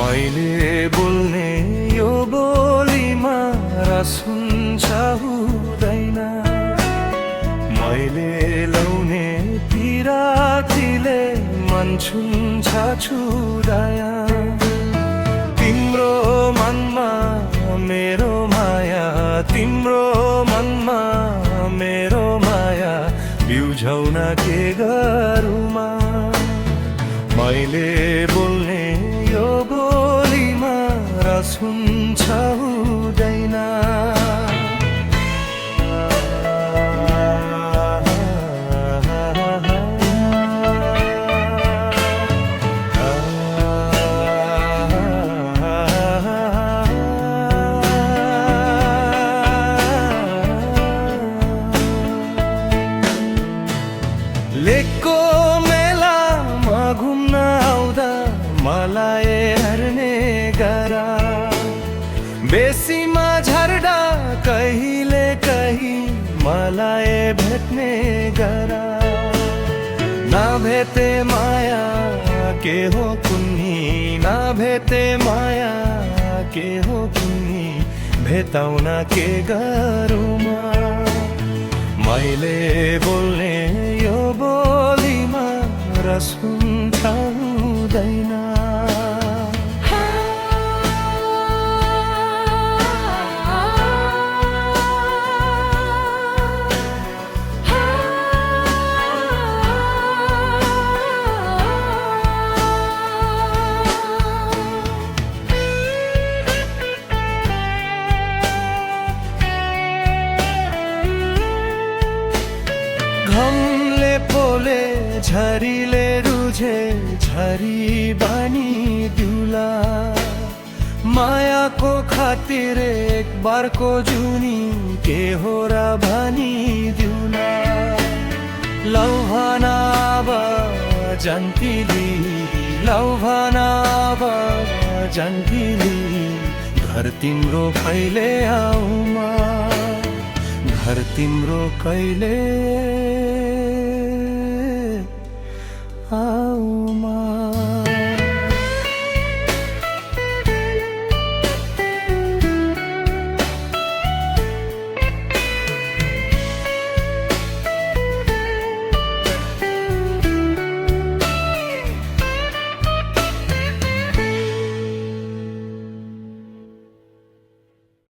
मैले बोल्ने यो बोलीमा रस हुन्छ हुँदैन, मैले लाउने पिरातीले मन छुन्छ छुँदैन। तिम्रो मनमा मेरो माया, तिम्रो मनमा मेरो माया, बिउझाउन के गरौँमा। मैले बोल्ने यो बोलीमा रस हुन्छ हुँदैन। लेकको मेलामा घुम्न आउँदा मलाई हेर्ने गरा, बेसीमा झर्दा कहिले कहीँ मलाई भेट्ने गरा। नभेटे माया के हो कुन्नी, नभेटे माया के हो कुन्नी, भेटाउन के गरौँमा। मैले बोल्ने यो बोलीमा रस हुन्छ हुँदैन। घमले पोले झरीले रुझे झरी बानी दिउला, मायाको खातिर एक बारको जुनी के हो र भनी दिउला। लौभाना अब जन्तिली, लौभाना अब जन्तिली, घर तिम्रो कहिले आउमा, घर तिम्रो कहिले आउमा।